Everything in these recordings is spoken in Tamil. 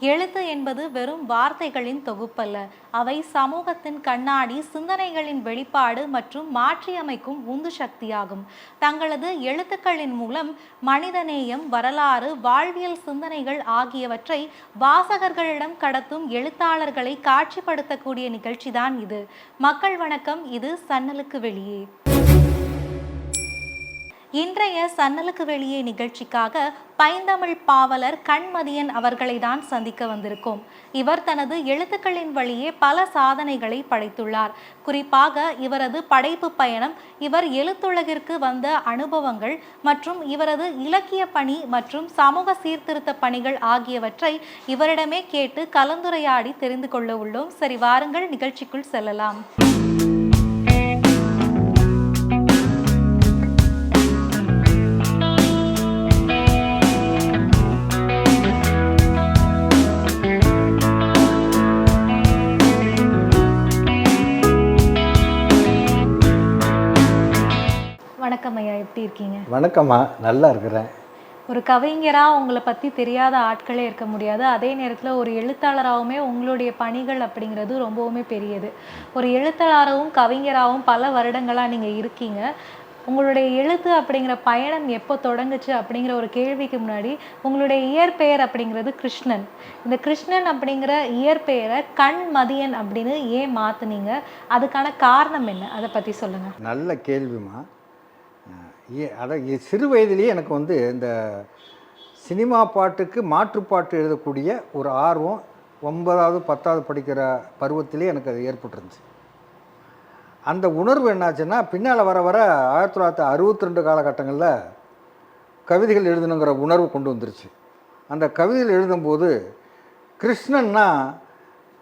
எழுத்து என்பது வெறும் வார்த்தைகளின் தொகுப்பல்ல. அவை சமூகத்தின் கண்ணாடி, சிந்தனைகளின் வெளிப்பாடு மற்றும் மாற்றியமைக்கும் உந்து சக்தியாகும். தங்களது எழுத்துக்களின் மூலம் மனிதநேயம், வரலாறு, வாழ்வியல் சிந்தனைகள் ஆகியவற்றை வாசகர்களிடம் கடத்தும் எழுத்தாளர்களை காட்சிப்படுத்தக்கூடிய நிகழ்ச்சிதான் இது. மக்கள் வணக்கம், இது சன்னலுக்கு வெளியே. இன்றைய சன்னலுக்கு வெளியே நிகழ்ச்சிக்காக பைந்தமிழ் பாவலர் கண்மதியன் அவர்களை தான் சந்திக்க வந்திருக்கோம். இவர் தனது எழுத்துக்களின் வழியே பல சாதனைகளை படைத்துள்ளார். குறிப்பாக இவரது படைப்பு பயணம், இவர் எழுத்துலகிற்கு வந்த அனுபவங்கள் மற்றும் இவரது இலக்கிய பணி மற்றும் சமூக சீர்திருத்த பணிகள் ஆகியவற்றை இவரிடமே கேட்டு கலந்துரையாடி தெரிந்து கொள்ள உள்ளோம். சரி, வாருங்கள் நிகழ்ச்சிக்குள் செல்லலாம். வணக்கம் ஐயா, எப்படி இருக்கீங்க? வணக்கம்மா, நல்லா இருக்கிறேன். ஒரு கவிஞராக உங்களை பற்றி தெரியாத ஆட்களே இருக்க முடியாது. அதே நேரத்தில் ஒரு எழுத்தாளராகவுமே உங்களுடைய பணிகள் அப்படிங்கிறது ரொம்பவுமே பெரியது. ஒரு எழுத்தாளராகவும் கவிஞராகவும் பல வருடங்களாக நீங்கள் இருக்கீங்க. உங்களுடைய எழுத்து அப்படிங்கிற பயணம் எப்போ தொடங்குச்சு அப்படிங்கிற ஒரு கேள்விக்கு முன்னாடி, உங்களுடைய இயற்பெயர் அப்படிங்கிறது கிருஷ்ணன். இந்த கிருஷ்ணன் அப்படிங்கிற இயற்பெயரை கண்மதியன் அப்படின்னு ஏன் மாற்றுனீங்க? அதுக்கான காரணம் என்ன? அதை பற்றி சொல்லுங்கள். நல்ல கேள்விமா. சிறு வயதிலேயே எனக்கு இந்த சினிமா பாட்டுக்கு மாற்றுப்பாட்டு எழுதக்கூடிய ஒரு ஆர்வம் 9வது 10வது படிக்கிற பருவத்திலே எனக்கு அது ஏற்பட்டுருந்துச்சு. அந்த உணர்வு என்னாச்சுன்னா, பின்னால் வர வர 1962 காலகட்டங்களில் கவிதைகள் எழுதணுங்கிற உணர்வு கொண்டு வந்துருச்சு. அந்த கவிதைகள் எழுதும்போது கிருஷ்ணன்னா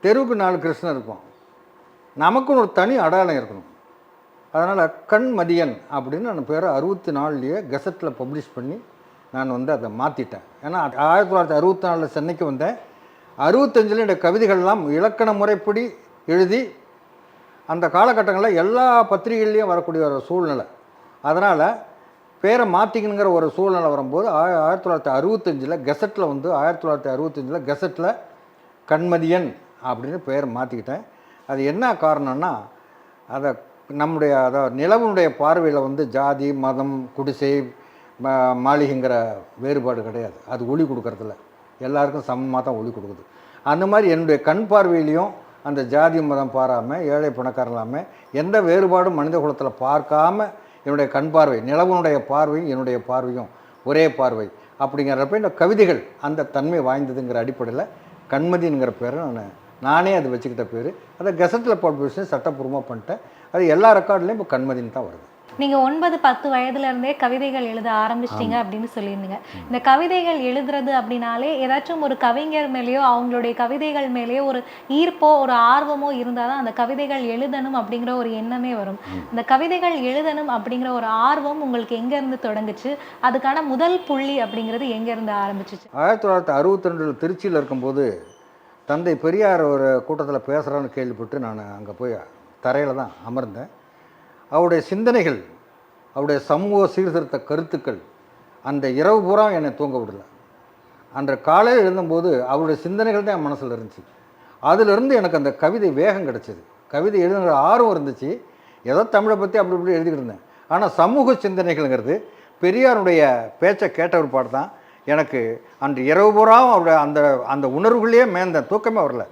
தெருவுக்கு 4 கிருஷ்ணன் இருக்கும், நமக்குன்னு ஒரு தனி அடையாளம் இருக்கணும். அதனால் கண்மதியன் அப்படின்னு நான் பேரை 64லேயே கெசட்டில் பப்ளிஷ் பண்ணி நான் அதை மாற்றிட்டேன். ஏன்னா 1964 சென்னைக்கு வந்தேன். 65 என்னுடைய கவிதைகள்லாம் இலக்கண முறைப்படி எழுதி அந்த காலகட்டங்களில் எல்லா பத்திரிகைகள்லேயும் வரக்கூடிய ஒரு சூழ்நிலை. அதனால் பேரை மாற்றிக்கணுங்கிற ஒரு சூழ்நிலை வரும்போது 1965 கெசட்டில் 1965 கெசட்டில் கண்மதியன் அப்படின்னு பேரை மாற்றிக்கிட்டேன். அது என்ன காரணம்னா, அதை நம்முடைய நிலவுடைய பார்வையில் ஜாதி, மதம், குடிசை, மாளிகைங்கிற வேறுபாடு கிடையாது. அது ஒளி கொடுக்கறதில்ல, எல்லாருக்கும் சமமாக தான் ஒளி கொடுக்குது. அந்த மாதிரி என்னுடைய கண் பார்வையிலையும் அந்த ஜாதி மதம் பாராமல், ஏழை பணக்காரன் இல்லாமல், எந்த வேறுபாடும் மனித குலத்தில் பார்க்காம என்னுடைய கண் பார்வை, நிலவனுடைய பார்வையும் என்னுடைய பார்வையும் ஒரே பார்வை அப்படிங்கிறப்ப இந்த கவிதைகள் அந்த தன்மை வாய்ந்ததுங்கிற அடிப்படையில் கண்மதிங்கிற பேரை நானே அது வச்சுக்கிட்ட பேர். அதை கெசட்டில் பப்ளிஷன் சட்டப்பூர்வமாக பண்ணிட்டேன். அது எல்லா ரெக்கார்ட்லேயும் இப்போ கண்மதின்னு தான் வருது. நீங்கள் 9-10 வயதுலேருந்தே கவிதைகள் எழுத ஆரம்பிச்சிட்டிங்க அப்படின்னு சொல்லியிருந்தீங்க. இந்த கவிதைகள் எழுதுறது அப்படின்னாலே ஏதாச்சும் ஒரு கவிஞர் மேலேயோ அவங்களுடைய கவிதைகள் மேலேயோ ஒரு ஈர்ப்போ ஒரு ஆர்வமோ இருந்தால் தான் அந்த கவிதைகள் எழுதணும் அப்படிங்கிற ஒரு எண்ணமே வரும். இந்த கவிதைகள் எழுதணும் அப்படிங்கிற ஒரு ஆர்வம் உங்களுக்கு எங்கேருந்து தொடங்குச்சு? அதுக்கான முதல் புள்ளி அப்படிங்கிறது எங்கேருந்து ஆரம்பிச்சிச்சு? 1962 திருச்சியில் இருக்கும்போது தந்தை பெரியார் ஒரு கூட்டத்தில் பேசுகிறான்னு கேள்விப்பட்டு நான் அங்கே போய் தரையில் தான் அமர்ந்தேன். அவருடைய சிந்தனைகள், அவருடைய சமூக சீர்திருத்த கருத்துக்கள் அந்த இரவு பூரா என்னை தூங்க விடல. அன்ற காலையில் எழுதும்போது அவருடைய சிந்தனைகள் தான் என் மனசில் இருந்துச்சு. அதிலிருந்து எனக்கு அந்த கவிதை வேகம் கிடச்சிது. கவிதை எழுதுகிற ஆர்வம் இருந்துச்சு. ஏதோ தமிழை பற்றி அப்படி இப்படி எழுதிக்கிட்டு இருந்தேன். ஆனால் சமூக சிந்தனைகள்ங்கிறது பெரியாருடைய பேச்சை கேட்ட ஒரு பாட்டு தான் எனக்கு அன்று இரவு பூராவும் அவருடைய அந்த அந்த உணர்வுகளே மேந்த தூக்கமே வரல.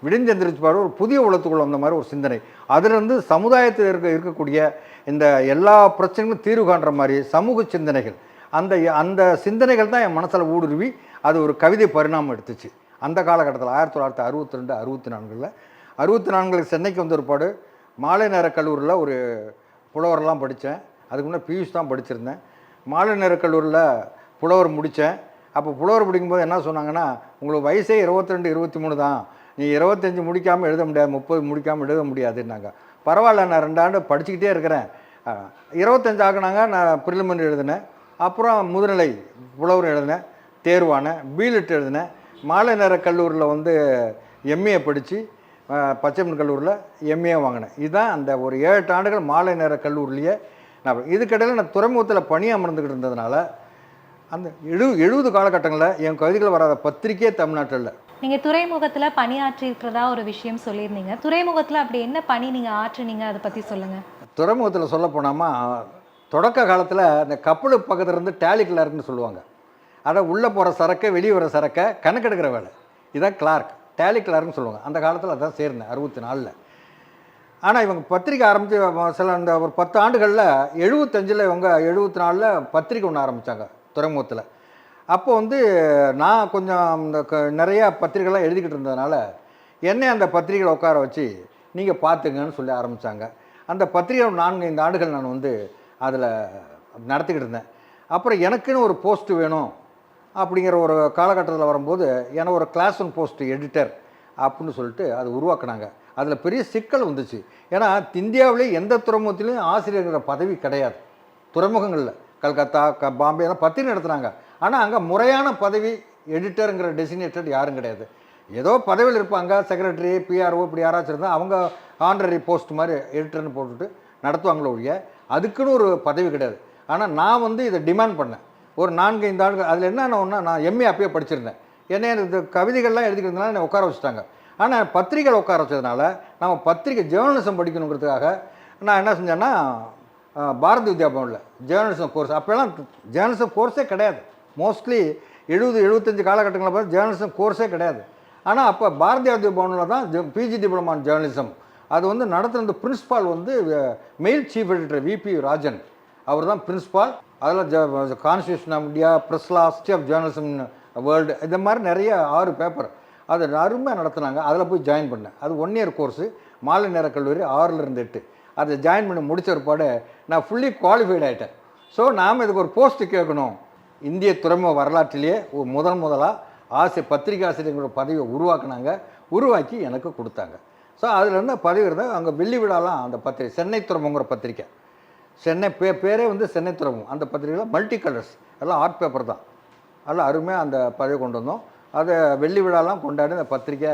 விடிஞ்செந்திரிச்சு பாரு, ஒரு புதிய உலகத்துக்குள்ள வந்த மாதிரி ஒரு சிந்தனை. அதிலிருந்து சமுதாயத்தில் இருக்கக்கூடிய இந்த எல்லா பிரச்சனைகளும் தீர்வு காண்ற மாதிரி சமூக சிந்தனைகள், அந்த அந்த சிந்தனைகள் தான் என் மனசில் ஊடுருவி அது ஒரு கவிதை பரிணாமம் எடுத்துச்சு. அந்த காலகட்டத்தில் 1962 64 சென்னைக்கு வந்த ஒரு பாடு மாலை நேர கல்லூரியில் ஒரு புலவரெல்லாம் படித்தேன். அதுக்கு முன்னே பியூஷ் தான் படிச்சிருந்தேன். மாலை நேர கல்லூரியில் புலவர் முடித்தேன். அப்போ புலவர் படிக்கும்போது என்ன சொன்னாங்கன்னா, உங்களுக்கு வயசே 22 23 தான், நீ 25 முடிக்காமல் எழுத முடியாது, 30 முடிக்காமல் எழுத முடியாதுன்னாங்க. பரவாயில்ல, நான் 2 ஆண்டு படிச்சுக்கிட்டே இருக்கிறேன். 25 ஆகினாங்க. நான் ப்ரிலிமினரி எழுதினேன், அப்புறம் முதுநிலை புலவர் எழுதினேன், தேர்வானேன், பிலிட் எழுதினேன். மாலை நேர கல்லூரியில் எம்ஏ படித்து பச்சைமன் கல்லூரியில் எம்ஏ வாங்கினேன். இதுதான் அந்த ஒரு 7 ஆண்டுகள் மாலை நேர கல்லூரிலேயே நான். இதுக்கிடையில் நான் துறைமுகத்தில் பணி அமர்ந்துக்கிட்டு இருந்ததுனால அந்த 70 காலகட்டங்களில் என் கவிதைகள் வராத பத்திரிக்கையே தமிழ்நாட்டில் இல்லை. நீங்கள் துறைமுகத்தில் பணியாற்றிருக்கிறதா ஒரு விஷயம் சொல்லியிருந்தீங்க. துறைமுகத்தில் அப்படி என்ன பணி நீங்கள் ஆற்றுனீங்க, அதை பற்றி சொல்லுங்கள். துறைமுகத்தில் சொல்ல போனாமா, தொடக்க காலத்தில் இந்த கப்பலுக்கு பக்கத்தில் இருந்து டேலி கிளார்க்னு சொல்லுவாங்க. அதை உள்ளே போகிற சரக்கை வெளியே வர சரக்கை கணக்கெடுக்கிற வேலை, இதான் கிளார்க், டேலி கிளார்க்னு சொல்லுவாங்க. அந்த காலத்தில் அதான் சேர்ந்தேன் 64. ஆனால் இவங்க பத்திரிக்கை ஆரம்பித்து சில இந்த ஒரு 10 ஆண்டுகளில் 75 இவங்க 74 பத்திரிக்கை ஒன்று ஆரம்பித்தாங்க துறைமுகத்தில். அப்போ வந்து நான் கொஞ்சம் இந்த நிறையா பத்திரிக்கைலாம் எழுதிக்கிட்டு இருந்ததுனால என்னை அந்த பத்திரிக்கையில் உட்கார வச்சு நீங்கள் பார்த்துங்கன்னு சொல்லி ஆரம்பித்தாங்க. அந்த பத்திரிகை 4-5 ஆண்டுகள் நான் வந்து அதில் நடத்திக்கிட்டு இருந்தேன். அப்புறம் எனக்குன்னு ஒரு போஸ்ட்டு வேணும் அப்படிங்கிற ஒரு காலகட்டத்தில் வரும்போது எனக்கு ஒரு கிளாஸ் 1 போஸ்ட் எடிட்டர் அப்படின்னு சொல்லிட்டு அது உருவாக்குனாங்க. அதில் பெரிய சிக்கல் வந்துச்சு. ஏன்னா இந்தியாவிலே எந்த துறைமுகத்திலையும் ஆசிரியர்கிற பதவி கிடையாது. துறைமுகங்களில் கல்கத்தா பாம்பே எல்லாம் பத்திரிகை நடத்துனாங்க. ஆனால் அங்கே முறையான பதவி எடிட்டருங்கிற டெசினேட்டட் யாரும் கிடையாது. ஏதோ பதவியில் இருப்பாங்க, செக்ரட்டரி, பிஆர்ஓ இப்படி யாராச்சும் இருந்தால் அவங்க ஆனரரி போஸ்ட் மாதிரி எடிட்டர்னு போட்டுட்டு நடத்துவாங்களோ ஒழிய அதுக்குன்னு ஒரு பதவி கிடையாது. ஆனால் நான் வந்து இதை டிமாண்ட் பண்ணேன். ஒரு 4-5 ஆண்டுகள். அதில் என்னென்ன ஒன்றா, நான் எம்ஏ அப்பயே படிச்சிருந்தேன். என்ன இந்த கவிதைகள்லாம் எழுதிக்கிறதுனால என்னை உட்கார வச்சுட்டாங்க. ஆனால் பத்திரிகையில் உட்கார வச்சதுனால நம்ம பத்திரிகை ஜேர்னலிசம் படிக்கணுங்கிறதுக்காக நான் என்ன செஞ்சேன்னா, பாரதி வித்யா பவனில் ஜேர்னலிசம் கோர்ஸ், அப்போல்லாம் ஜேர்னலிசம் கோர்ஸே கிடையாது. மோஸ்ட்லி 70-75 காலகட்டங்களில் பார்த்து ஜேர்னலிசம் கோர்ஸே கிடையாது. ஆனால் அப்போ பாரதி வித்யா பவனில் தான் பிஜி டிப்ளமா இன் ஜேர்னலிசம் அது வந்து நடத்துகிற பிரின்ஸ்பால் வந்து mail chief editor VP Rajan, அவர் தான் பிரின்ஸ்பால். அதில் constitution of India, press law, history of journalism world, இந்த மாதிரி நிறைய 6 பேப்பர் அது அருமையாக நடத்துனாங்க. அதில் போய் ஜாயின் பண்ணேன். அது 1 இயர் கோர்ஸு, மாலை நேர கல்லூரி 6லேருந்து 8. அதை ஜாயின் பண்ணி முடித்த பிற்பாடு நான் ஃபுல்லி குவாலிஃபைட் ஆகிட்டேன். ஸோ நாம் இதுக்கு ஒரு போஸ்ட்டு கேட்கணும். இந்திய துறைமுக வரலாற்றிலேயே முதலாக பத்திரிகை ஆசிரியர்களோட பதவியை உருவாக்குனாங்க. உருவாக்கி எனக்கு கொடுத்தாங்க. ஸோ அதுலேருந்து பதவி இருந்தால் அங்கே வெள்ளி விழாலாம் அந்த பத்திரிகை சென்னை துறைமுகங்கிற பத்திரிக்கை, சென்னை பேரே வந்து சென்னை துறைமுகம். அந்த பத்திரிகையில் மல்டி கலர்ஸ் எல்லாம் ஆர்ட் பேப்பர் தான். அதெல்லாம் அருமையாக அந்த பதவி கொண்டு வந்தோம். அதை வெள்ளி விழாலாம் கொண்டாடி அந்த பத்திரிக்கை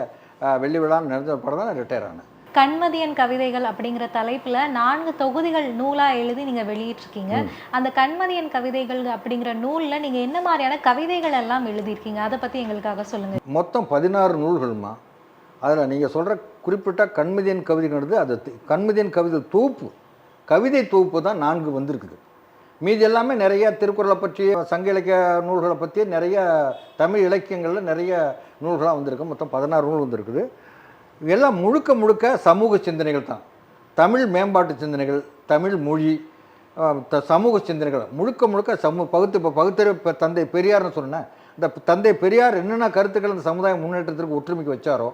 வெள்ளி விழான்னு நினைஞ்ச படம் தான் நான் ரிட்டையர் ஆனேன். கண்மதியன் கவிதைகள் அப்படிங்கிற தலைப்பில் 4 தொகுதிகள் நூலாக எழுதி நீங்கள் வெளியிட்டிருக்கீங்க. அந்த கண்மதியன் கவிதைகள் அப்படிங்கிற நூலில் நீங்கள் என்ன மாதிரியான கவிதைகள் எல்லாம் எழுதியிருக்கீங்க, அதை பற்றி எங்களுக்காக சொல்லுங்கள். மொத்தம் 16 நூல்கள்மா. அதில் நீங்கள் சொல்கிற குறிப்பிட்ட கண்மதியன் கவிதைங்கிறது அது கண்மதியன் கவிதை தொகுப்பு, கவிதை தொகுப்பு தான் 4 வந்திருக்குது. மீதி எல்லாமே நிறைய திருக்குறளை பற்றி, சங்க இலக்கிய நூல்களை பற்றி நிறைய தமிழ் இலக்கியங்களில் நிறைய நூல்களாக வந்திருக்கு. மொத்தம் 16 நூல் வந்திருக்குது. எல்லாம் முழுக்க சமூக சிந்தனைகள் தான். தமிழ் மேம்பாட்டு சிந்தனைகள், தமிழ் மொழி, சமூக சிந்தனைகள் முழுக்க பகுத்தறிவு தந்தை பெரியார்னு சொன்னேன். இந்த தந்தை பெரியார் என்னென்ன கருத்துக்கள் அந்த சமுதாய முன்னேற்றத்திற்கு ஒற்றுமைக்கு வச்சாரோ,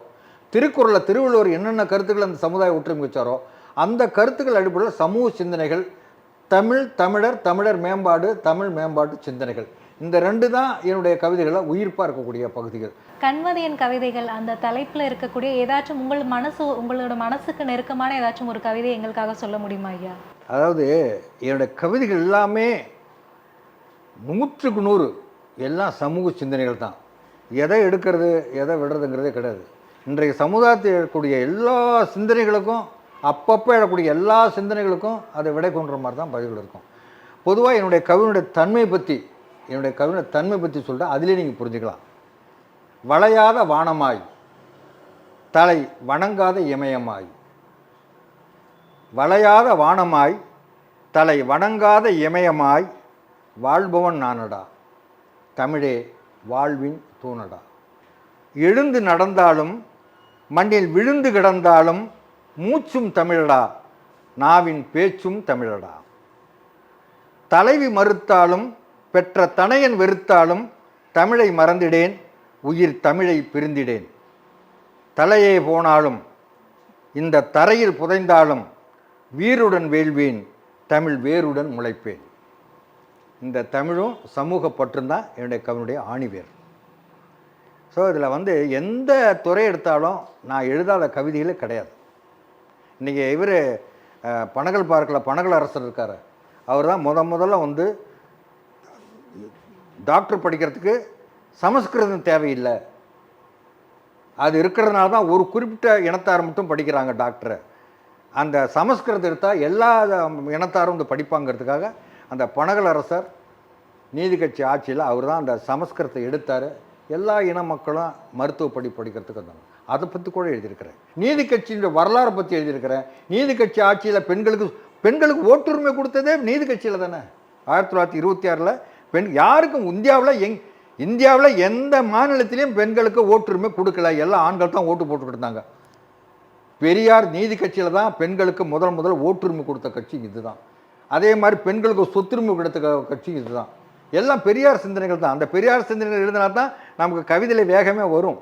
திருக்குறளில் திருவள்ளுவர் என்னென்ன கருத்துக்கள் அந்த சமுதாய ஒற்றுமைக்கு வச்சாரோ, அந்த கருத்துக்கள் அடிப்படையில் சமூக சிந்தனைகள், தமிழர் மேம்பாடு, தமிழ் மேம்பாட்டு சிந்தனைகள், இந்த 2 தான் என்னுடைய கவிதைகளில் உயிர்ப்பாக இருக்கக்கூடிய பகுதிகள். கண்மதியன் கவிதைகள் அந்த தலைப்பில் இருக்கக்கூடிய ஏதாச்சும் உங்களோட மனசுக்கு நெருக்கமான ஏதாச்சும் ஒரு கவிதை எங்களுக்காக சொல்ல முடியுமா ஐயா? அதாவது என்னுடைய கவிதைகள் எல்லாமே 100க்கு 100 எல்லாம் சமூக சிந்தனைகள் தான். எதை எடுக்கிறது எதை விடுறதுங்கிறதே கிடையாது. இன்றைய சமுதாயத்தில் இருக்கக்கூடிய எல்லா சிந்தனைகளுக்கும், அப்பப்போ எழக்கூடிய எல்லா சிந்தனைகளுக்கும் அதை விடை கொன்ற மாதிரி தான் பதில்கள் இருக்கும். பொதுவாக என்னுடைய கவினுடைய தன்மை பற்றி சொல்லிட்டு அதிலே நீங்கள் புரிஞ்சுக்கலாம். வளையாத வானமாய், தலை வணங்காத இமயமாய், வளையாத வானமாய், தலை வணங்காத இமயமாய், வாழ்பவன் நானடா, தமிழே வாழ்வின் தூணடா. எழுந்து நடந்தாலும் மண்ணில் விழுந்து கிடந்தாலும் மூச்சும் தமிழடா, நாவின் பேச்சும் தமிழடா. தலைவி மறுத்தாலும் பெற்ற தனையன் வெறுத்தாலும் தமிழை மறந்திடேன், உயிர் தமிழை பிரிந்திடேன். தலையே போனாலும் இந்த தரையில் புதைந்தாலும் வீருடன் வேள்வேன், தமிழ் வேருடன் முளைப்பேன். இந்த தமிழும் சமூக பற்றும் தான் என்னுடைய கவினுடைய ஆணிவேர். ஸோ இதில் வந்து எந்த துறை எடுத்தாலும் நான் எழுதாத கவிதைகளே கிடையாது. இன்றைக்கி இவர் பனகல் பார்க்கில் பனகல் அரசர் இருக்கார். அவர் தான் முதல்ல வந்து டாக்டர் படிக்கிறதுக்கு சமஸ்கிருதம் தேவையில்லை, அது இருக்கிறதுனால தான் ஒரு குறிப்பிட்ட இனத்தார் மட்டும் படிக்கிறாங்க டாக்டரை. அந்த சமஸ்கிருதம் எடுத்தால் எல்லா இனத்தாரும் வந்து படிப்பாங்கிறதுக்காக அந்த பனகல் அரசர் நீதி கட்சி ஆட்சியில் அவர் தான் அந்த சமஸ்கிருதத்தை எடுத்தார். எல்லா இன மக்களும் மருத்துவ படிக்கிறதுக்கு வந்தாங்க. அதை பற்றி கூட எழுதியிருக்கிறேன். நீதி கட்சியினுடைய வரலாறை பற்றி எழுதியிருக்கிறேன். நீதி கட்சி ஆட்சியில் பெண்களுக்கு ஓட்டுரிமை கொடுத்ததே நீதி கட்சியில் தானே. 1926 பெண் யாருக்கும் இந்தியாவில் எந்த மாநிலத்திலையும் பெண்களுக்கு ஓட்டுரிமை கொடுக்கல. எல்லா ஆண்கள் தான் ஓட்டு போட்டுக்கிட்டு இருந்தாங்க. பெரியார் நீதி கட்சியில் தான் பெண்களுக்கு முதல் ஓட்டுரிமை கொடுத்த கட்சி இதுதான். அதே மாதிரி பெண்களுக்கு சொத்துரிமை கொடுத்த கட்சி இதுதான். எல்லாம் பெரியார் சிந்தனைகள் தான். அந்த பெரியார் சிந்தனைகள் எழுதினா தான் நமக்கு கவிதையில் வேகமே வரும்.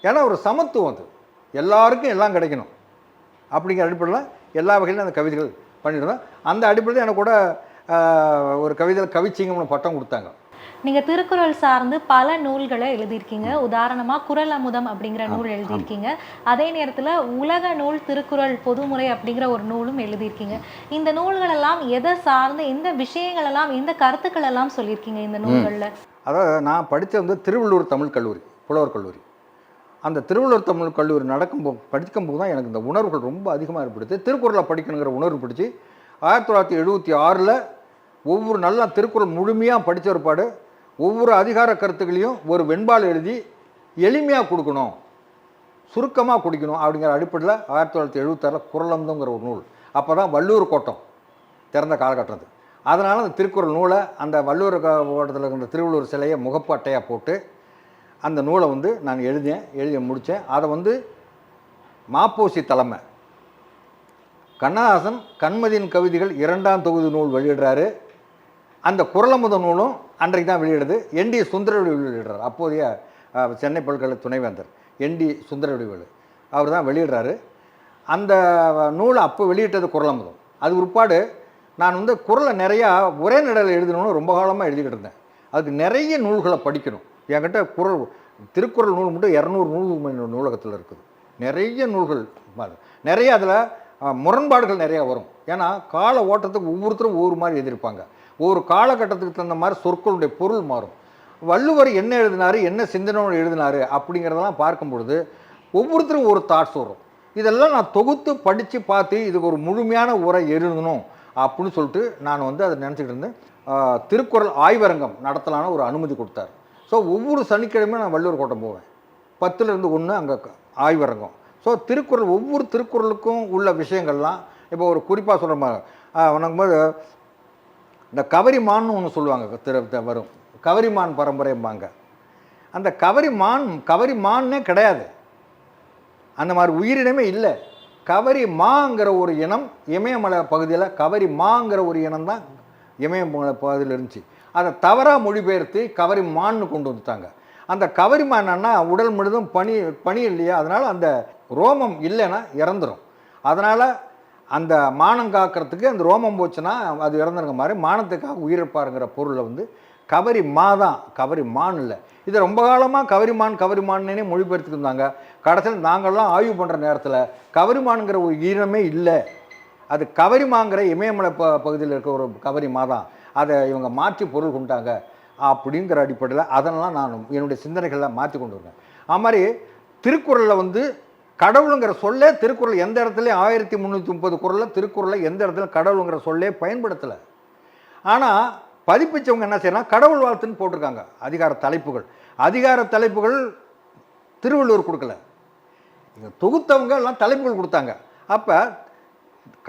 ஏன்னா ஒரு சமத்துவம், அது எல்லாருக்கும் எல்லாம் கிடைக்கணும் அப்படிங்கிற அடிப்படையில் எல்லா வகையிலும் அந்த கவிதைகள் பண்ணிடுறோம். அந்த அடிப்படையில் எனக்கு கூட ஒரு கவிதையில் கவிச்சிங்கம்னு பட்டம் கொடுத்தாங்க. நீங்க திருக்குறள் சார்ந்து பல நூல்களை எழுதியிருக்கீங்க. உதாரணமா குறள் அமுதம் அப்படிங்கிற நூல் எழுதியிருக்கீங்க. அதே நேரத்துல உலக நூல் திருக்குறள் பொதுமுறை அப்படிங்கிற ஒரு நூலும் எழுதியிருக்கீங்க. இந்த நூல்கள் எல்லாம் எதை சார்ந்து, இந்த விஷயங்கள் எல்லாம், இந்த கருத்துக்கள் எல்லாம் சொல்லியிருக்கீங்க இந்த நூல்கள்ல? அதாவது நான் படித்தது திருவள்ளூர் தமிழ் கல்லூரி, புலவர் கல்லூரி. அந்த திருவள்ளூர் தமிழ் கல்லூரி படிக்கும்போது தான் எனக்கு இந்த உணர்வுகள் ரொம்ப அதிகமாக ஏற்படுது. திருக்குறளை படிக்கணுங்கிற உணர்வு பிடிச்சி 1976 ஒவ்வொரு நல்லா திருக்குறள் முழுமையாக படித்த ஒருபாடு ஒவ்வொரு அதிகார கருத்துக்களையும் ஒரு வெண்பால் எழுதி எளிமையாக கொடுக்கணும், சுருக்கமாக குடிக்கணும் அப்படிங்கிற அடிப்படையில் 1976 குறளமுதம்ங்கிற ஒரு நூல். அப்போ தான் வள்ளுவர் கோட்டம் திறந்த காலகட்டது. அதனால் அந்த திருக்குறள் நூலை அந்த வள்ளுவர் கோட்டத்தில் இருக்கிற திருவள்ளுவர் சிலையை முகப்பு அட்டையாக போட்டு அந்த நூலை நான் எழுதி முடித்தேன். அதை மாப்போசி தலைமை கண்ணதாசன் கண்மதியின் கவிதைகள் 2ஆம் தொகுதி நூல் வெளியிடுறாரு. அந்த குறளமுத நூலும் அன்றைக்கு தான் வெளியிடுது. என்டி சுந்தரவடிவேலு வெளியிடுறார். அப்போதைய சென்னை பல்கலை துணைவேந்தர் என்டி சுந்தரவடிவேலு அவர் தான் வெளியிடுறாரு. அந்த நூலை அப்போ வெளியிட்டது குறளமுதம். அது உட்பாடு நான் குறளை நிறையா ஒரே நடையில் எழுதணும்னு ரொம்ப காலமாக எழுதிக்கிட்டு இருந்தேன். அதுக்கு நிறைய நூல்களை படிக்கணும். என்கிட்ட திருக்குறள் நூல் மட்டும் 200 நூலகத்தில் இருக்குது. நிறைய நூல்கள் நிறைய அதில் முரண்பாடுகள் நிறையா வரும். ஏன்னா கால ஓட்டத்துக்கு ஒவ்வொருத்தரும் ஒவ்வொரு மாதிரி எழுதியிருப்பாங்க. ஒவ்வொரு காலகட்டத்துக்கு தகுந்த மாதிரி சொற்களுடைய பொருள் மாறும். வள்ளுவர் என்ன எழுதினார், என்ன சிந்தனையோடு எழுதினார் அப்படிங்கிறதெல்லாம் பார்க்கும் பொழுது ஒவ்வொருத்தரும் ஒரு தாட்ஸ் வரும். இதெல்லாம் நான் தொகுத்து படித்து பார்த்து இதுக்கு ஒரு முழுமையான உரை எழுதணும் அப்படின்னு சொல்லிட்டு நான் அதை நினச்சிக்கிட்டு இருந்தேன். திருக்குறள் ஆய்வரங்கம் நடத்தலான ஒரு அனுமதி கொடுத்தார். ஸோ ஒவ்வொரு சனிக்கிழமையும் நான் வள்ளுவர் கோட்டம் போவேன். 10லேருந்து 1 அங்கே ஆய்வரங்கம். ஸோ திருக்குறள் ஒவ்வொரு திருக்குறளுக்கும் உள்ள விஷயங்கள்லாம் இப்போ ஒரு குறிப்பாக சொல்கிற மாதிரி வணங்கும்போது இந்த கவரிமான்னு ஒன்று சொல்லுவாங்க, வரும் கவரிமான் பரம்பரைம்பாங்க. அந்த கவரிமான்னே கிடையாது, அந்த மாதிரி உயிரினமே இல்லை. கவரிமாங்கிற ஒரு இனம் இமயமலை பகுதியில் கவரிமாங்கிற ஒரு இனம் தான் இமயமலை பகுதியில் இருந்துச்சு. அதை தவறாக மொழிபெயர்த்து கவரிமான்னு கொண்டு வந்துட்டாங்க. அந்த கவரிமான்னா உடல் முழுதும் பனி இல்லையா, அதனால் அந்த ரோமம் இல்லைன்னா இறந்துடும். அதனால் அந்த மானம் காக்கிறதுக்கு அந்த ரோமம் போச்சுன்னா அது இறந்துருங்க மாதிரி மானத்துக்காக உயிரிழப்பாருங்கிற பொருளை கவரிமா தான், கவரிமான் இல்லை. இதை ரொம்ப காலமாக கவரிமான்னே மொழிபெயர்த்துட்டு இருந்தாங்க. கடைசியில் நாங்கள்லாம் ஆய்வு பண்ணுற நேரத்தில் கவரிமான்ங்கிற ஒரு ஈரமே இல்லை, அது கவரிமாங்கிற இமயமலை பகுதியில் இருக்க ஒரு கவரிமா தான், அதை இவங்க மாற்றி பொருள் கொண்டாங்க அப்படிங்கிற அடிப்படையில் அதெல்லாம் நான் என்னுடைய சிந்தனைகளில் மாற்றி கொண்டு வருவேன். அது மாதிரி திருக்குறளில் கடவுளுங்கிற சொல்லே திருக்குறள் எந்த இடத்துலையும் 1330 குறளில் திருக்குறளில் எந்த இடத்துல கடவுளுங்கிற சொல்லே பயன்படுத்தலை. ஆனால் பதிப்பிச்சவங்க என்ன செய்யலாம், கடவுள் வாழ்த்துன்னு போட்டிருக்காங்க. அதிகார தலைப்புகள் திருவள்ளுவர் கொடுக்கல, தொகுத்தவங்க எல்லாம் தலைப்புகள் கொடுத்தாங்க. அப்போ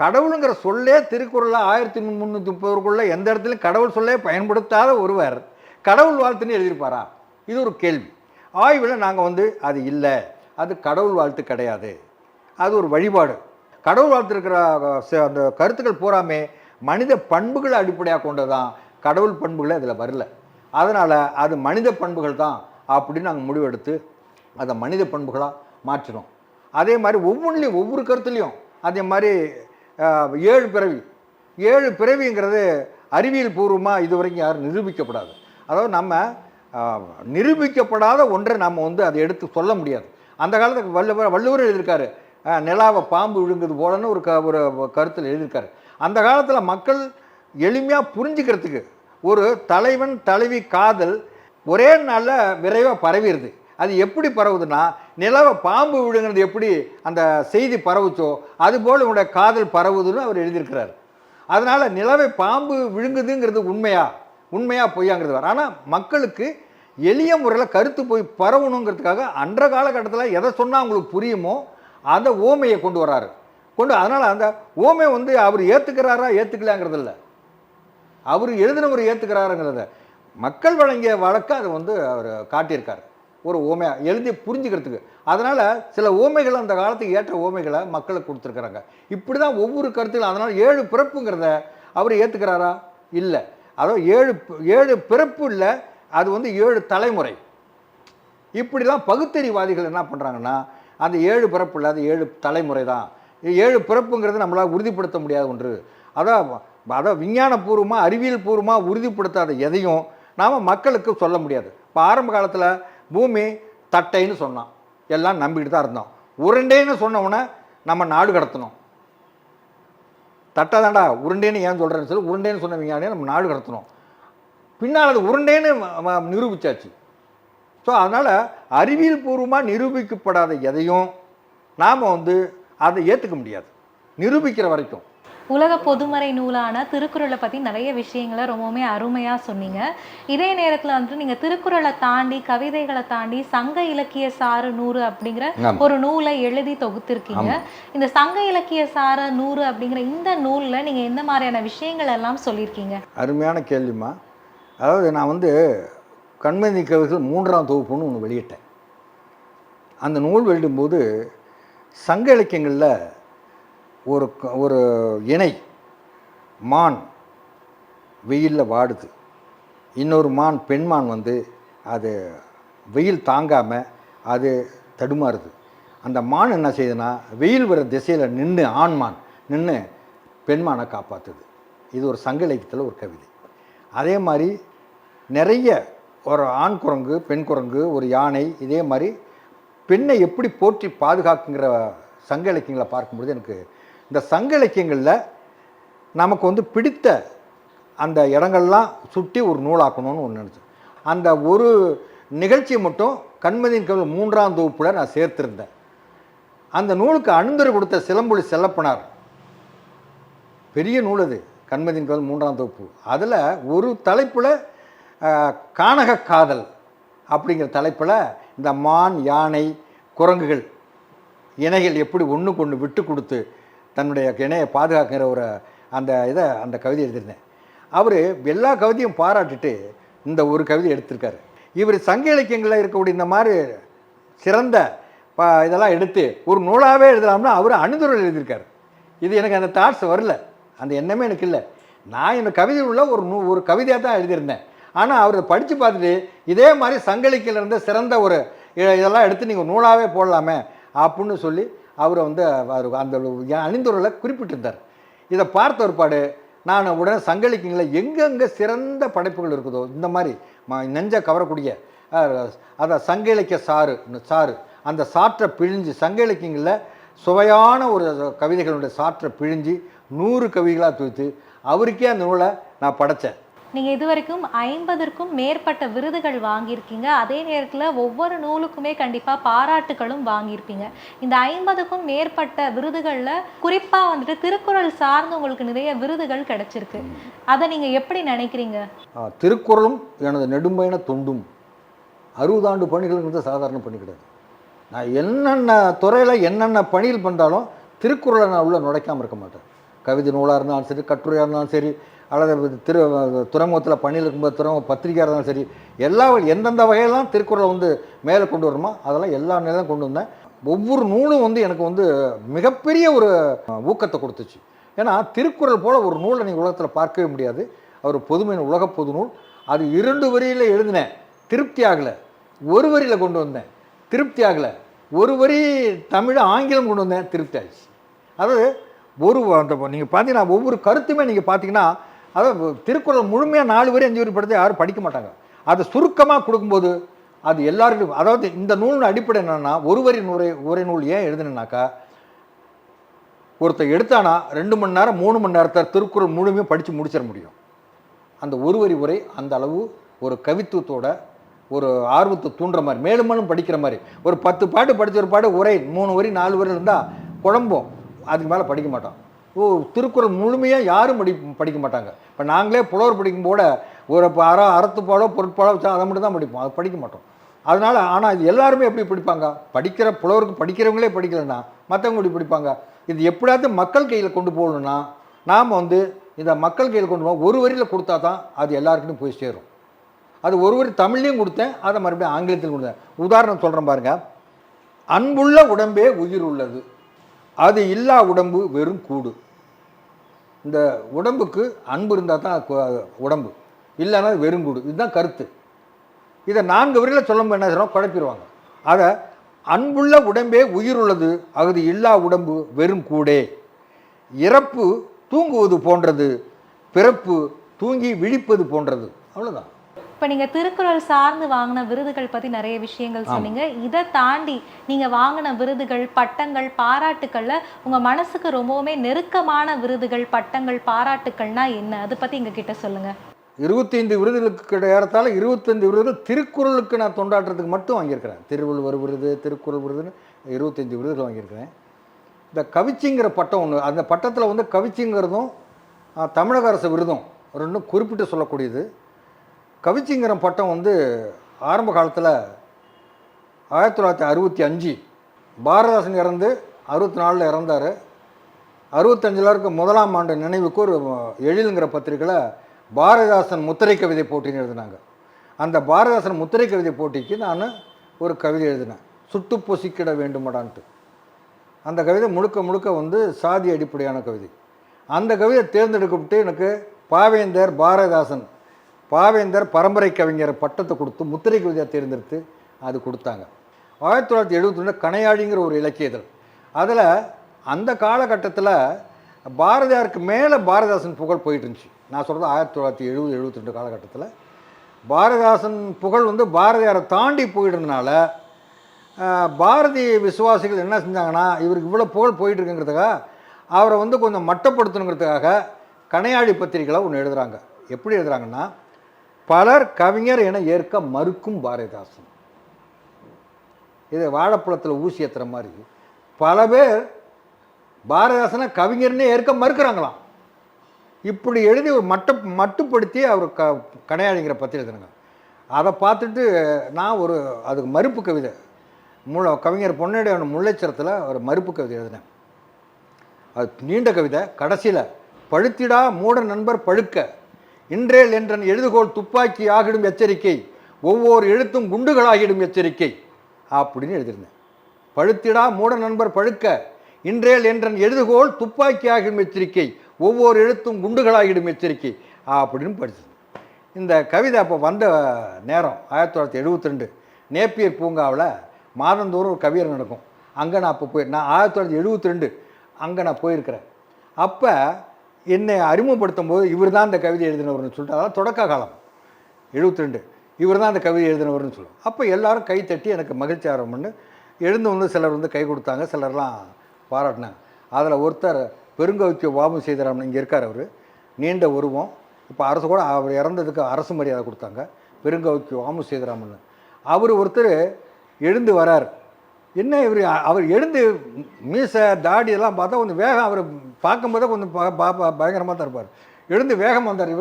கடவுளுங்கிற சொல்லே திருக்குறளில் 1330 எந்த இடத்துலையும் கடவுள் சொல்லே பயன்படுத்தாத ஒருவர் கடவுள் வாழ்த்துன்னு எழுதியிருப்பாரா? இது ஒரு கேள்வி. ஆய்வில் நாங்கள் அது இல்லை, அது கடவுள் வாழ்த்து கிடையாது, அது ஒரு வழிபாடு. கடவுள் வாழ்த்து இருக்கிற அந்த கருத்துக்கள் பூராமே மனித பண்புகளை அடிப்படையாக கொண்டு தான், கடவுள் பண்புகளை அதில் வரல. அதனால் அது மனித பண்புகள் தான் அப்படின்னு நாங்கள் முடிவெடுத்து அதை மனித பண்புகளாக மாற்றினோம். அதே மாதிரி ஒவ்வொன்றிலையும் ஒவ்வொரு கருத்துலேயும் அதே மாதிரி 7 பிறவிங்கிறது அறிவியல் பூர்வமாக இது வரைக்கும் யாரும் நிரூபிக்கப்படாது. அதாவது நம்ம நிரூபிக்கப்படாத ஒன்றை நம்ம அதை எடுத்து சொல்ல முடியாது. அந்த காலத்துக்கு வள்ளுவர் எழுதியிருக்காரு, நிலாவை பாம்பு விழுங்குது போலன்னு ஒரு கருத்தில் எழுதியிருக்காரு. அந்த காலத்தில் மக்கள் எளிமையாக புரிஞ்சுக்கிறதுக்கு ஒரு தலைவன் தலைவி காதல் ஒரே நாளில் விரைவாக பரவிடுது. அது எப்படி பரவுதுன்னா, நிலவை பாம்பு விழுங்கிறது எப்படி அந்த செய்தி பரவுச்சோ அதுபோல் உங்களுடைய காதல் பரவுதுன்னு அவர் எழுதியிருக்கிறார். அதனால் நிலவை பாம்பு விழுங்குதுங்கிறது உண்மையா பொய்யாங்கிறது வர. ஆனால் மக்களுக்கு எளிய முறையில் கருத்து போய் பரவணுங்கிறதுக்காக அன்ற காலகட்டத்தில் எதை சொன்னால் அவங்களுக்கு புரியுமோ அந்த ஓமையை கொண்டு வராரு. அதனால் அந்த ஓமை வந்து அவர் ஏற்றுக்கிறாரா ஏற்றுக்கலாங்கிறது இல்லை, அவர் எழுதினவர் ஏற்றுக்கிறாருங்கிறத மக்கள் வழங்கிய வழக்க அதை வந்து அவர் காட்டியிருக்கார் ஒரு ஓமையாக எழுதி புரிஞ்சுக்கிறதுக்கு. அதனால் சில ஓமைகள் அந்த காலத்துக்கு ஏற்ற ஓமைகளை மக்களுக்கு கொடுத்துருக்குறாங்க. இப்படி தான் ஒவ்வொரு கருத்துகளும். அதனால் 7 பிறப்புங்கிறத அவர் ஏற்றுக்கிறாரா இல்லை. அதாவது 7 பிறப்பு இல்லை, அது வந்து 7 தலைமுறை. இப்படிலாம் பகுத்தறிவாதிகள் என்ன பண்ணுறாங்கன்னா அந்த 7 பிறப்பு இல்லை, அது 7 தலைமுறை தான். 7 பிறப்புங்கிறது நம்மளால் உறுதிப்படுத்த முடியாத ஒன்று. அதான் விஞ்ஞானபூர்வமாக அறிவியல் பூர்வமாக உறுதிப்படுத்தாத எதையும் நாம் மக்களுக்கு சொல்ல முடியாது. இப்போ ஆரம்ப காலத்தில் பூமி தட்டைன்னு சொன்னான், எல்லாம் நம்பிக்கிட்டு தான் இருந்தோம். உருண்டைன்னு சொன்னவுடனே நம்ம நாடு கடத்தணும். தட்டை தாண்டா உருண்டேன்னு ஏன் சொல்கிறேன்னு சொல்லி உருண்டேன்னு சொன்ன விஞ்ஞானியை நம்ம நாடு கடத்தணும். பின்னால் அது உருண்டேன்னு நிரூபித்தாச்சு. ஸோ அதனால் அறிவியல் பூர்வமாக நிரூபிக்கப்படாத எதையும் நாம் வந்து அதை ஏற்றுக்க முடியாது நிரூபிக்கிற வரைக்கும். உலக பொதுமறை நூலான திருக்குறளை பற்றி நிறைய விஷயங்களை ரொம்பவுமே அருமையாக சொன்னீங்க. இதே நேரத்தில் வந்துட்டு நீங்கள் திருக்குறளை தாண்டி கவிதைகளை தாண்டி சங்க இலக்கிய சாறு 100 அப்படிங்கிற ஒரு நூலை எழுதி தொகுத்திருக்கீங்க. இந்த சங்க இலக்கிய சாறு 100 அப்படிங்கிற இந்த நூலில் நீங்கள் எந்த மாதிரியான விஷயங்கள் எல்லாம் சொல்லியிருக்கீங்க? அருமையான கேள்விமா. அதாவது நான் வந்து கண்மணி கவிதைகள் 3ஆம் தொகுப்புன்னு ஒன்று வெளியிட்டேன். அந்த நூல் வெளியிடும்போது சங்க இலக்கியங்களில் ஒரு இணை மான் வெயிலில் வாடுது, இன்னொரு மான் பெண்மான் வந்து அது வெயில் தாங்காமல் அது தடுமாறுது. அந்த மான் என்ன செய்யுதுன்னா வெயில் வர திசையில் நின்று ஆண்மான் நின்று பெண்மானை காப்பாற்றுது. இது ஒரு சங்க இலக்கியத்தில் ஒரு கவிதை. அதே மாதிரி நிறைய ஒரு ஆண் குரங்கு பெண் குரங்கு ஒரு யானை இதே மாதிரி பெண்ணை எப்படி போற்றி பாதுகாக்குங்கிற சங்க இலக்கியங்களை பார்க்கும்பொழுது எனக்கு இந்த சங்க இலக்கியங்களில் நமக்கு வந்து பிடித்த அந்த இடங்கள்லாம் சுட்டி ஒரு நூலாக்கணும்னு ஒன்று நினச்சேன். அந்த ஒரு நிகழ்ச்சியை மட்டும் கண்மதியின் கவிதை 3ஆம் தொகுப்பில் நான் சேர்த்துருந்தேன். அந்த நூலுக்கு அனுந்தரை கொடுத்த சிலம்பொலி செல்லப்பனார் பெரிய நூல் அது, கண்மதியின் கவிதை 3ஆம் தொகுப்பு. அதில் ஒரு தலைப்பில் கானக காதல் அப்படிங்கிற தலைப்பில் இந்த மான் யானை குரங்குகள் இணைகள் எப்படி ஒன்றுக்கு ஒன்று விட்டு கொடுத்து தன்னுடைய இணையை பாதுகாக்கிற ஒரு அந்த கவிதை எழுதியிருந்தேன். அவர் எல்லா கவிதையும் பாராட்டிட்டு இந்த ஒரு கவிதை எடுத்திருக்காரு. இவர் சங்க இலக்கியங்களில் இருக்கக்கூடிய இந்த மாதிரி சிறந்த இதெல்லாம் எடுத்து ஒரு நூலாகவே எழுதலாம்னா அவர் அணுதுரை எழுதியிருக்காரு. இது எனக்கு அந்த தாட்ஸ் வரல, அந்த எண்ணமே எனக்கு இல்லை. நான் இந்த கவிதையில் உள்ள ஒரு கவிதையாக தான் எழுதியிருந்தேன். ஆனால் அவர் படித்து பார்த்துட்டு இதே மாதிரி சங்க இலக்கியத்தில் இருந்த சிறந்த ஒரு இதெல்லாம் எடுத்து நீங்கள் நூலாகவே போடலாமே அப்படின்னு சொல்லி அவர் வந்து அந்த அணிந்துரையில் குறிப்பிட்டிருந்தார். இதை பார்த்த ஒருபாடு நான் உடனே சங்க இலக்கியங்களில் எங்கெங்கே சிறந்த படைப்புகள் இருக்குதோ இந்த மாதிரி நெஞ்சை கவரக்கூடிய அதை சங்க இலக்கிய சாறு அந்த சாற்றை பிழிஞ்சு சங்க இலக்கியங்களில் சுவையான ஒரு கவிதைகளுடைய சாற்றை பிழிஞ்சு 100 கவிதைகளாக துவைத்து அவருக்கே அந்த நூலை நான் படைத்தேன். நீங்கள் இதுவரைக்கும் 50க்கும் மேற்பட்ட விருதுகள் வாங்கியிருக்கீங்க. அதே நேரத்தில் ஒவ்வொரு நூலுக்குமே கண்டிப்பாக பாராட்டுகளும் வாங்கியிருப்பீங்க. இந்த 50க்கும் மேற்பட்ட விருதுகளில் குறிப்பாக வந்துட்டு திருக்குறள் சார்ந்து உங்களுக்கு நிறைய விருதுகள் கிடைச்சிருக்கு. அதை நீங்கள் எப்படி நினைக்கிறீங்க? திருக்குறளும் எனது நெடும்பயண தொண்டும் 60 ஆண்டு பணிகள்ங்கிறது சாதாரண பணி கிடையாது. நான் என்னென்ன துறையில் என்னென்ன பணிகள் பண்ணாலும் திருக்குறளை நான் உள்ள நுழைக்காமல் இருக்க மாட்டேன். கவிதை நூலாக இருந்தாலும் சரி, கட்டுரையாக இருந்தாலும் சரி, அல்லது துறைமுகத்தில் பணியில் இருக்கும்போது துறைமுக பத்திரிகையாக இருந்தாலும் சரி, எந்தெந்த வகையெல்லாம் திருக்குறளை வந்து மேலே கொண்டு வரணுமோ அதெல்லாம் எல்லா நிலையும் கொண்டு வந்தேன். ஒவ்வொரு நூலும் வந்து எனக்கு வந்து மிகப்பெரிய ஒரு ஊக்கத்தை கொடுத்துச்சு. ஏன்னா திருக்குறள் போல் ஒரு நூலை நீங்கள் உலகத்தில் பார்க்கவே முடியாது. அவர் பொதுமையின் உலக பொது நூல். அது 2 வரியில் எழுதினேன், திருப்தி ஆகலை. 1 வரியில் கொண்டு வந்தேன், திருப்தி ஆகலை. 1 வரி தமிழ் ஆங்கிலம் கொண்டு வந்தேன், திருப்தி ஆகிடுச்சு. அதாவது அந்த நீங்கள் பார்த்தீங்கன்னா ஒவ்வொரு கருத்துமே நீங்கள் பார்த்தீங்கன்னா அதாவது திருக்குறள் முழுமையாக 4 வரி 5 வரி படித்து யாரும் படிக்க மாட்டாங்க. அதை சுருக்கமாக கொடுக்கும்போது அது எல்லாருக்கும், அதாவது இந்த நூலின் அடிப்படை என்னென்னா 1 வரி உரை நூல் ஏன் எழுதுனேன்னாக்கா, ஒருத்தர் எடுத்தானா 2 மணி நேரம் 3 மணி நேரத்தை திருக்குறள் முழுமையாக படித்து முடிச்சிட முடியும். அந்த 1 வரி உரை அந்த அளவு ஒரு கவித்துவத்தோட ஒரு ஆர்வத்தை தூண்டுற மாதிரி, மேலும் மேலும் படிக்கிற மாதிரி. ஒரு 10 பாட்டு படித்த ஒரு பாட்டு உரை 3 வரி 4 வரி இருந்தால் குழம்பும், அதுக்கு மேலே படிக்க மாட்டோம். திருக்குறள் முழுமையாக யாரும் படிக்க மாட்டாங்க. இப்போ நாங்களே புலவர் படிக்கும்போது ஒரு அறத்துப்பாடோ பொருட்பாடோ வச்சா அதை மட்டும் தான் படிப்போம், அதை படிக்க மாட்டோம். அதனால் ஆனால் இது எல்லாருமே எப்படி படிப்பாங்க? படிக்கிற புலவருக்கு படிக்கிறவங்களே படிக்கலைன்னா மற்றவங்க எப்படி படிப்பாங்க? இது எப்படியாவது மக்கள் கையில் கொண்டு போகணுன்னா நாம் வந்து இதை மக்கள் கையில் கொண்டு போக ஒரு வரியில் கொடுத்தா தான் அது எல்லாருக்கிட்டும் போய் சேரும். அது ஒரு வரி தமிழ்லையும் கொடுத்தேன், அதை மறுபடியும் ஆங்கிலத்தில் கொடுத்தேன். உதாரணம் சொல்கிறேன் பாருங்கள். அன்புள்ள உடம்பே உயிர் உள்ளது, அது இல்லா உடம்பு வெறும் கூடு. இந்த உடம்புக்கு அன்பு இருந்தால் தான் உடம்பு, இல்லைன்னா வெறும் கூடு. இதுதான் கருத்து. இதை 4 வரியில் சொல்லும்போது என்ன செய்யணும்? குழப்பிடுவாங்க. அதை அன்புள்ள உடம்பே உயிர் உள்ளது, அது இல்லா உடம்பு வெறும் கூடே. இறப்பு தூங்குவது போன்றது, பிறப்பு தூங்கி விழிப்பது போன்றது. அவ்வளோதான். இப்போ நீங்கள் திருக்குறள் சார்ந்து வாங்கின விருதுகள் பற்றி நிறைய விஷயங்கள் சொன்னீங்க. இதை தாண்டி நீங்கள் வாங்கின விருதுகள், பட்டங்கள், பாராட்டுக்களில் உங்கள் மனசுக்கு ரொம்பவுமே நெருக்கமான விருதுகள், பட்டங்கள், பாராட்டுக்கள்னா என்ன? அதை பற்றி எங்ககிட்ட சொல்லுங்கள். 25 விருதுகளுக்கு ஏறத்தாழ 25 விருதுகள் திருக்குறளுக்கு நான் தொண்டாற்றுறதுக்கு மட்டும் வாங்கியிருக்கிறேன். திருவள்ளுவர் விருது, திருக்குறள் விருதுன்னு 25 விருதுகள் வாங்கியிருக்கிறேன். இந்த கவிச்சிங்கிற பட்டம் ஒன்று, அந்த பட்டத்தில் வந்து கவிச்சிங்கிறதும் தமிழக அரசு விருதும் ரெண்டும் குறிப்பிட்டு சொல்லக்கூடியது. கவிச்சிங்கிற பட்டம் வந்து ஆரம்ப காலத்தில் 1965 பாரதிதாசன் இறந்து 64 இறந்தார். 65 இருக்க 1ஆம் ஆண்டு நினைவுக்கு ஒரு எழிலுங்கிற பத்திரிக்கையில் பாரதிதாசன் முத்திரை கவிதை போட்டின்னு எழுதினாங்க. அந்த பாரதிதாசன் முத்திரை கவிதை போட்டிக்கு நான் ஒரு கவிதை எழுதினேன், சுட்டு பொசிக்கிட வேண்டுமடான்ட்டு. அந்த கவிதை முழுக்க முழுக்க வந்து சாதி அடிப்படையான கவிதை. அந்த கவிதை தேர்ந்தெடுக்கப்பட்டு எனக்கு பாவேந்தர் பாரதிதாசன் பாவேந்தர் பரம்பரை கவிஞர் பட்டத்தை கொடுத்து முத்திரை கவிதையாக தேர்ந்தெடுத்து அது கொடுத்தாங்க. 1972 கணையாழிங்கிற ஒரு இலக்கிய இதழ். அதில் அந்த காலகட்டத்தில் பாரதியாருக்கு மேலே பாரதிதாசன் புகழ் போயிட்டு இருந்துச்சு. நான் சொல்கிறது 1970-72 காலகட்டத்தில் பாரதிதாசன் புகழ் வந்து பாரதியாரை தாண்டி போயிடுறதுனால பாரதிய விசுவாசிகள் என்ன செஞ்சாங்கன்னா, இவருக்கு இவ்வளோ புகழ் போயிட்டுருக்குங்கிறதுக்காக அவரை வந்து கொஞ்சம் மட்டப்படுத்தணுங்கிறதுக்காக கணையாழி பத்திரிகையில் ஒன்று எழுதுகிறாங்க. எப்படி எழுதுகிறாங்கன்னா, பலர் கவிஞர் என ஏற்க மறுக்கும் பாரதிதாசன். இது வாழைப்பழத்தில் ஊசி ஏற்றுற மாதிரி பல பேர் பாரதிதாசனை கவிஞர்னே ஏற்க மறுக்கிறாங்களாம். இப்படி எழுதி ஒரு மட்டுப்படுத்தி அவர் கணையாழிங்கிற பற்றி எழுதுனாங்க. அதை பார்த்துட்டு நான் ஒரு அதுக்கு மறுப்பு கவிதை கவிஞர் பொன்னடியான முல்லைச்சரத்தில் ஒரு மறுப்பு கவிதை எழுதினேன். அது நீண்ட கவிதை. கடைசியில் பழுத்திடா மூட நண்பர் பழுக்க இன்றேல் என்றன் எழுதுகோள் துப்பாக்கி ஆகிடும் எச்சரிக்கை, ஒவ்வொரு எழுத்தும் குண்டுகளாகிடும் எச்சரிக்கை அப்படின்னு எழுதியிருந்தேன். பழுத்திடா மூட நண்பர் பழுக்க இன்றேல் என்றன் எழுதுகோள் துப்பாக்கி ஆகிடும் எச்சரிக்கை, ஒவ்வொரு எழுத்தும் குண்டுகளாகிடும் எச்சரிக்கை அப்படின்னு படிச்சது. இந்த கவிதை அப்போ வந்த நேரம் 1972 நேப்பியர் பூங்காவில் மாதந்தோறும் ஒரு கவியர் நடக்கும். அங்கே நான் அப்போ நான் 1972 அங்கே நான் போயிருக்கிறேன். அப்போ என்னை அறிமுகப்படுத்தும் போது இவர் தான் அந்த கவிதை எழுதினவர்னு சொல்லிட்டு, அதாவது தொடக்க காலம் 72 இவர் தான் அந்த கவிதை எழுதினவர்னு சொல்லுவோம். அப்போ எல்லாரும் கை தட்டி எனக்கு மகிழ்ச்சி ஆரம்பம்னு எழுந்து வந்து சிலர் வந்து கை கொடுத்தாங்க, சிலர்லாம் பாராட்டினாங்க. அதில் ஒருத்தர் பெருங்கவிக்கு வாமு செய்தராமன் இங்கே இருக்கார். அவர் நீண்ட உருவம். இப்போ அரசு கூட அவர் இறந்ததுக்கு அரசு மரியாதை கொடுத்தாங்க. பெருங்கவிக்கு வாமு செய்தராமன் அவர் ஒருத்தர் எழுந்து வரார். என்ன இவர் அவர் எழுந்து மீசை தாடி எல்லாம் பார்த்தா கொஞ்சம் வேகம், அவர் பார்க்கும்போதே கொஞ்சம் பயங்கரமாக தான் இருப்பார். எழுந்து வேகம் வந்தார்.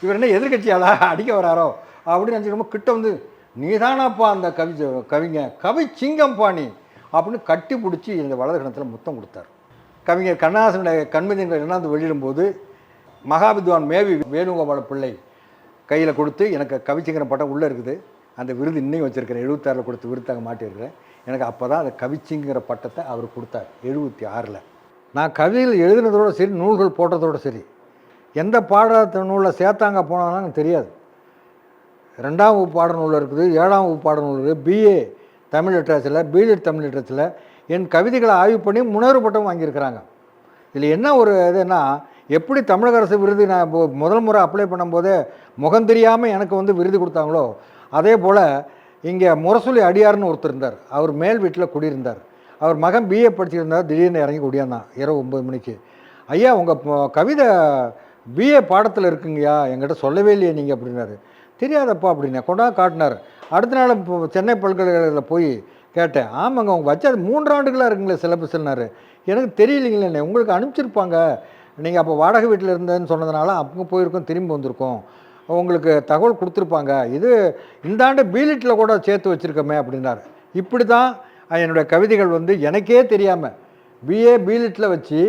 இவர் என்ன எதிர்கட்சியாளா அடிக்க வராரோ அப்படின்னு நினச்சிக்கணும். கிட்ட வந்து நீதானாப்பா அந்த கவி சிங்கம் பாணி அப்படின்னு கட்டி பிடிச்சி இந்த வலது கணத்தில் முத்தம் கொடுத்தார். கவிஞர் கண்ணதாசனுடைய கண்மதியங்கள் என்னாந்து வெளியிடும்போது மகாவித்வான் மேவி வேணுகோபால பிள்ளை கையில் கொடுத்து எனக்கு கவிச்சிங்கிற பட்டம் உள்ளே இருக்குது. அந்த விருது இன்னையும் வச்சுருக்கிறேன். 76 கொடுத்து விருதாக மாட்டியிருக்கிறேன். எனக்கு அப்போ தான் அந்த கவிச்சிங்கிற பட்டத்தை அவர் கொடுத்தார் 76. நான் கவிதைகள் எழுதுனதோடு சரி, நூல்கள் போட்டதோடு சரி, எந்த பாடத்த நூலில் சேர்த்தாங்க போனாலும் எனக்கு தெரியாது. 2ஆம் வகுப்பு பாடநூல் இருக்குது, 7ஆம் வகுப்பு பாடநூல் இருக்குது, பிஏ தமிழ் லிட்ரேச்சரில், பிஎட் தமிழ் லிட்ரேச்சரில் என் கவிதைகளை ஆய்வு பண்ணி முனைவர் பட்டம் வாங்கியிருக்கிறாங்க. இதில் என்ன ஒரு இதுன்னா, எப்படி தமிழக அரசு விருது நான் முதல் முறை அப்ளை பண்ணும்போதே முகம் தெரியாமல் எனக்கு வந்து விருது கொடுத்தாங்களோ, அதே போல் இங்கே முரசொலி அடியார்னு ஒருத்தர் இருந்தார். அவர் மேல் வீட்டில் குடியிருந்தார். அவர் மகன் பிஏ படிச்சிருந்தார். திடீர்னு இறங்கி குடியாந்தான் இரவு 9 மணிக்கு. ஐயா உங்கள் கவிதை பிஏ பாடத்தில் இருக்குங்கய்யா, என்கிட்ட சொல்லவே இல்லையே நீங்கள் அப்படின்னாரு. தெரியாதப்பா அப்படின்னா கொண்டா காட்டினார். அடுத்த நாள் இப்போ சென்னை பல்கலைக்கழகத்தில் போய் கேட்டேன். ஆமாங்க அவங்க வச்சு அது 3 ஆண்டுகளாக இருக்குங்களே சிலபஸ்னாரு. எனக்கு தெரியலைங்களே, உங்களுக்கு அனுப்பிச்சிருப்பாங்க, நீங்கள் அப்போ வாடகை வீட்டில் இருந்தேன்னு சொன்னதுனால அப்போ போயிருக்கோம், திரும்பி வந்திருக்கோம் உங்களுக்கு தகவல் கொடுத்துருப்பாங்க, இது இந்த ஆண்டு பீலிட்டில் கூட சேர்த்து வச்சுருக்கோமே அப்படின்னாரு. இப்படி தான் என்னுடைய கவிதைகள் வந்து எனக்கே தெரியாமல் பிஏ பீலிட்டில் வச்சு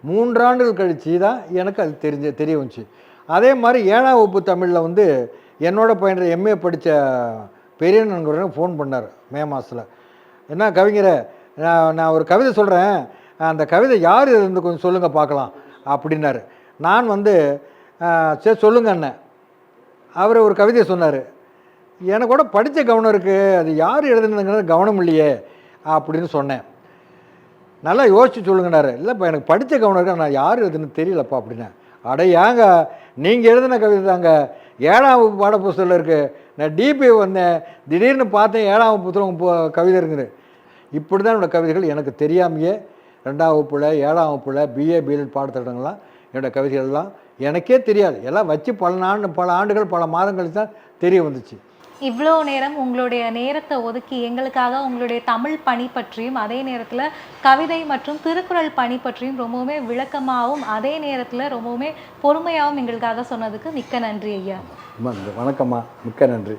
3 ஆண்டுகள் கழித்து தான் எனக்கு அது தெரிய வந்துச்சு. அதே மாதிரி 7ஆம் வகுப்பு தமிழில் வந்து என்னோட பையன் எம்ஏ படித்த பெரிய நண்பர் ஃபோன் பண்ணார் மே மாதத்தில். என்ன கவிஞரை, நான் ஒரு கவிதை சொல்கிறேன், அந்த கவிதை யார் இருந்து கொஞ்சம் சொல்லுங்கள் பார்க்கலாம் அப்படின்னாரு. நான் வந்து சரி சொல்லுங்க அண்ணன். அவர் ஒரு கவிதையை சொன்னார். எனக்கு கூட படித்த கவனம் இருக்குது, அது யார் எழுதுனதுங்கிறது கவனம் இல்லையே அப்படின்னு சொன்னேன். நல்லா யோசிச்சு சொல்லுங்கன்னாரு. இல்லைப்பா எனக்கு படித்த கவனம் இருக்கு, நான் யார் எழுதுன்னு தெரியலப்பா அப்படின்னேன். அட ஏங்க, நீங்கள் எழுதின கவிதை தாங்க 7ஆம் வகுப்பு பாடப்புஸ்தகத்தில் இருக்குது. நான் டிபி வந்தேன், திடீர்னு பார்த்தேன் 7ஆம் வகுப்பு புத்தகம் கவிதை இருக்குது. இப்படி தான் என்னோடய கவிதைகள் எனக்கு தெரியாமையே 2ஆம் வகுப்பில் 7ஆம் வகுப்பில் பிஏ பிஎட் பாடத்திட்டங்கள்லாம் என்னோடய கவிதைகள்லாம் எனக்கே தெரியாது. எல்லாம் வச்சு பல ஆண்டுகள் பல மாதங்கள் தான் தெரிய வந்துச்சு. இவ்வளோ நேரம் உங்களுடைய நேரத்தை ஒதுக்கி எங்களுக்காக உங்களுடைய தமிழ் பணி பற்றியும் அதே நேரத்தில் கவிதை மற்றும் திருக்குறள் பணி பற்றியும் ரொம்பவுமே விளக்கமாகவும் அதே நேரத்தில் ரொம்பவுமே பொறுமையாகவும் எங்களுக்காக சொன்னதுக்கு மிக்க நன்றி ஐயா. வணக்கம்மா, மிக்க நன்றி.